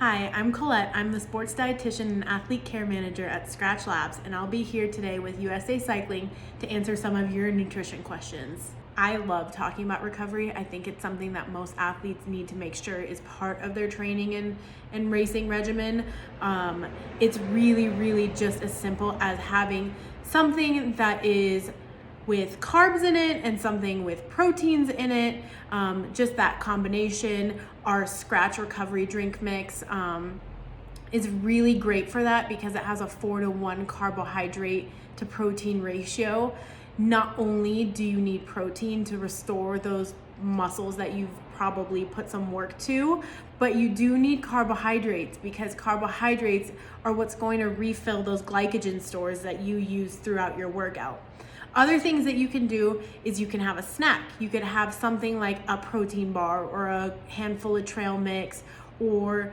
Hi, I'm Colette. I'm the sports dietitian and athlete care manager at Skratch Labs, and I'll be here today with USA Cycling to answer some of your nutrition questions. I love talking about recovery. I think it's something that most athletes need to make sure is part of their training and racing regimen. It's really just as simple as having something that is with carbs in it and something with proteins in it. Just that combination. Our Skratch recovery drink mix is really great for that because it has a 4-to-1 carbohydrate to protein ratio. Not only do you need protein to restore those muscles that you've probably put some work to, but you do need carbohydrates because carbohydrates are what's going to refill those glycogen stores that you use throughout your workout. Other things that you can do is you can have a snack. You could have something like a protein bar or a handful of trail mix, or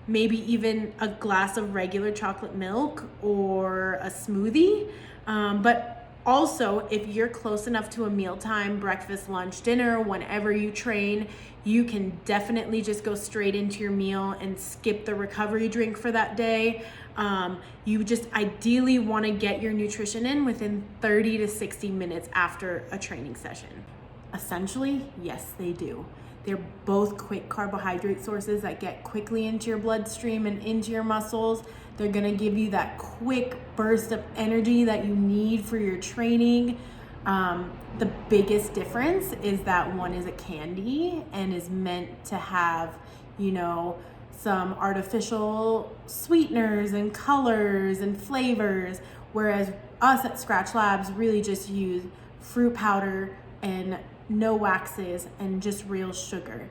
maybe even a glass of regular chocolate milk or a smoothie. But also, if you're close enough to a mealtime, breakfast, lunch, dinner, whenever you train, you can definitely just go straight into your meal and skip the recovery drink for that day. You just ideally want to get your nutrition in within 30 to 60 minutes after a training session. Essentially, yes, they do. They're both quick carbohydrate sources that get quickly into your bloodstream and into your muscles. They're gonna give you that quick burst of energy that you need for your training. The biggest difference is that one is a candy and is meant to have, some artificial sweeteners and colors and flavors, whereas us at Skratch Labs really just use fruit powder and no waxes and just real sugar,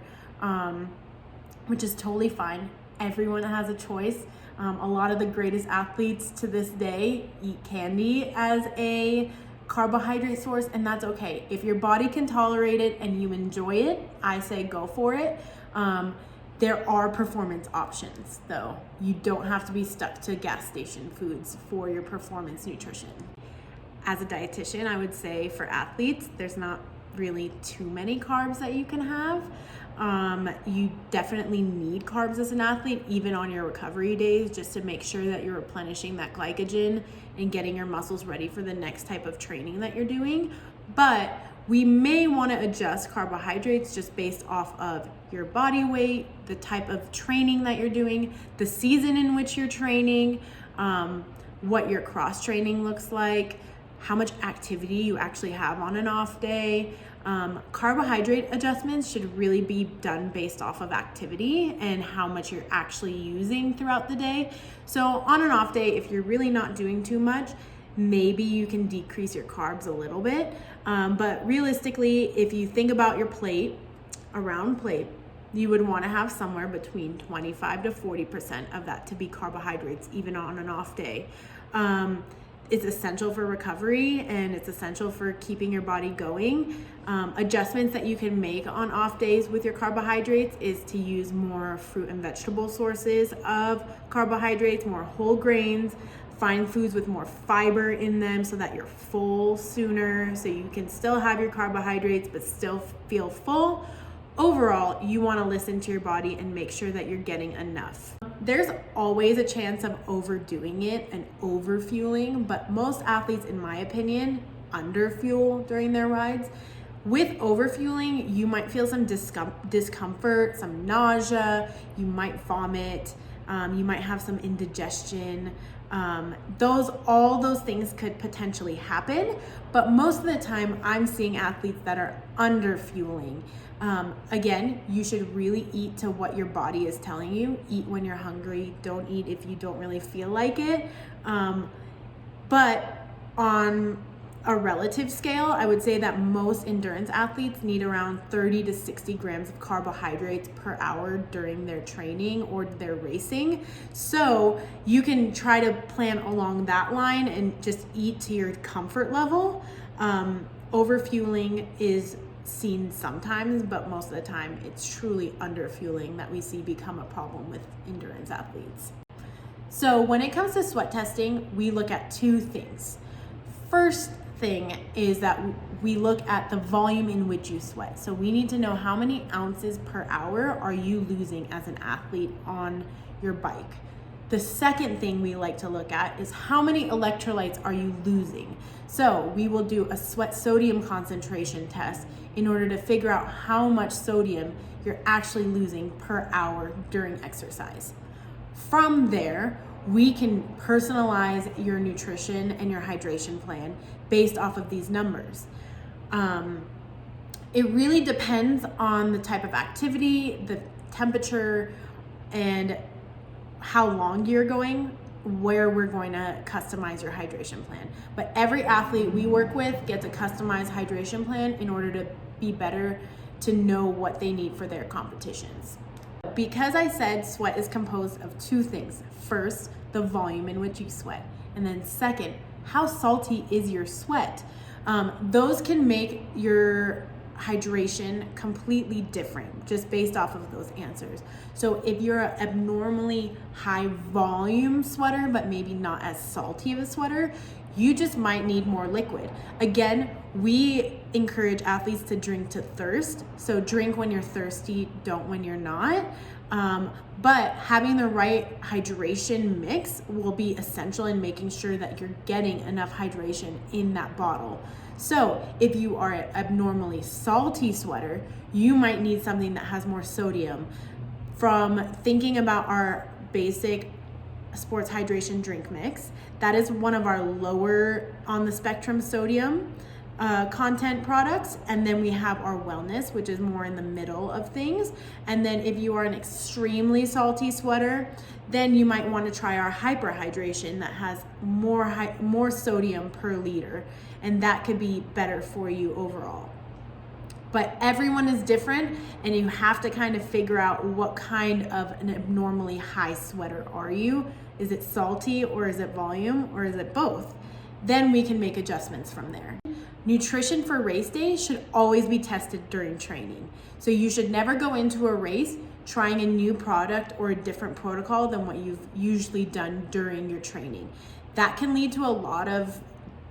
which is totally fine. Everyone has a choice. A lot of the greatest athletes to this day eat candy as a carbohydrate source, and that's okay. If your body can tolerate it and you enjoy it, I say go for it. There are performance options, though. You don't have to be stuck to gas station foods for your performance nutrition. As a dietitian, I would say for athletes, there's not really too many carbs that you can have. You definitely need carbs as an athlete, even on your recovery days, just to make sure that you're replenishing that glycogen and getting your muscles ready for the next type of training that you're doing. But we may want to adjust carbohydrates just based off of your body weight, the type of training that you're doing, the season in which you're training, what your cross training looks like, how much activity you actually have on an off day. Carbohydrate adjustments should really be done based off of activity and how much you're actually using throughout the day. So on an off day, if you're really not doing too much, maybe you can decrease your carbs a little bit. But realistically, if you think about your plate, a round plate, you would want to have somewhere between 25 to 40% of that to be carbohydrates, even on an off day. It's essential for recovery and it's essential for keeping your body going. Adjustments that you can make on off days with your carbohydrates is to use more fruit and vegetable sources of carbohydrates, more whole grains, find foods with more fiber in them so that you're full sooner, so you can still have your carbohydrates but still feel full. Overall, you want to listen to your body and make sure that you're getting enough. There's always a chance of overdoing it and overfueling, but most athletes, in my opinion, underfuel during their rides. With overfueling, you might feel some discomfort, some nausea, you might vomit, you might have some indigestion. All those things could potentially happen, but most of the time I'm seeing athletes that are underfueling. Again, you should really eat to what your body is telling you. Eat when you're hungry. Don't eat if you don't really feel like it. But on a relative scale, I would say that most endurance athletes need around 30 to 60 grams of carbohydrates per hour during their training or their racing. So you can try to plan along that line and just eat to your comfort level. Overfueling is seen sometimes, but most of the time it's truly underfueling that we see become a problem with endurance athletes. So when it comes to sweat testing, we look at two things. First thing is that we look at the volume in which you sweat. So we need to know how many ounces per hour are you losing as an athlete on your bike. The second thing we like to look at is how many electrolytes are you losing. So we will do a sweat sodium concentration test in order to figure out how much sodium you're actually losing per hour during exercise. From there, we can personalize your nutrition and your hydration plan based off of these numbers. It really depends on the type of activity, the temperature, and how long you're going, where we're going to customize your hydration plan. But every athlete we work with gets a customized hydration plan in order to be better to know what they need for their competitions. Because I said sweat is composed of two things. First, the volume in which you sweat. And then second, how salty is your sweat? Those can make your hydration completely different just based off of those answers. So if you're an abnormally high volume sweater, but maybe not as salty of a sweater, you just might need more liquid. Again, we encourage athletes to drink to thirst. So drink when you're thirsty, don't when you're not. But having the right hydration mix will be essential in making sure that you're getting enough hydration in that bottle. So if you are an abnormally salty sweater, you might need something that has more sodium. From thinking about our basic sports hydration drink mix, that is one of our lower on the spectrum sodium content products. And then we have our wellness, which is more in the middle of things. And then if you are an extremely salty sweater, then you might want to try our hyperhydration that has more sodium per liter, and that could be better for you overall. But everyone is different, and you have to kind of figure out what kind of an abnormally high sweater are you. Is it salty, or is it volume, or is it both? Then we can make adjustments from there. Nutrition for race day should always be tested during training. So you should never go into a race trying a new product or a different protocol than what you've usually done during your training. That can lead to a lot of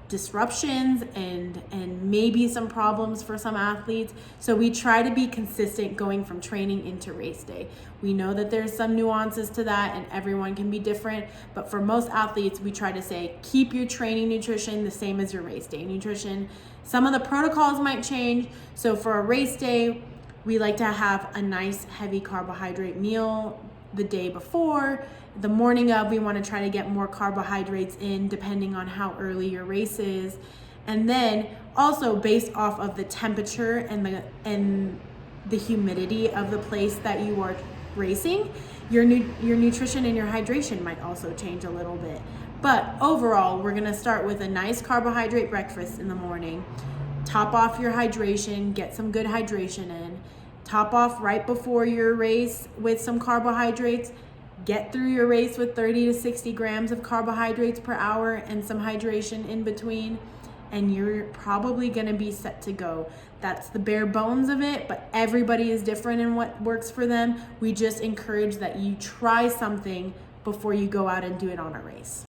disruptions and maybe some problems for some athletes. So we try to be consistent going from training into race day. We know that there's some nuances to that and everyone can be different, but for most athletes, we try to say, keep your training nutrition the same as your race day nutrition. Some of the protocols might change. So for a race day, we like to have a nice heavy carbohydrate meal the day before. The morning of, we want to try to get more carbohydrates in depending on how early your race is. And then also based off of the temperature and the humidity of the place that you are racing, your nutrition and your hydration might also change a little bit. But overall, we're going to start with a nice carbohydrate breakfast in the morning. Top off your hydration, get some good hydration in. Top off right before your race with some carbohydrates. Get through your race with 30 to 60 grams of carbohydrates per hour and some hydration in between, and you're probably gonna be set to go. That's the bare bones of it, but everybody is different in what works for them. We just encourage that you try something before you go out and do it on a race.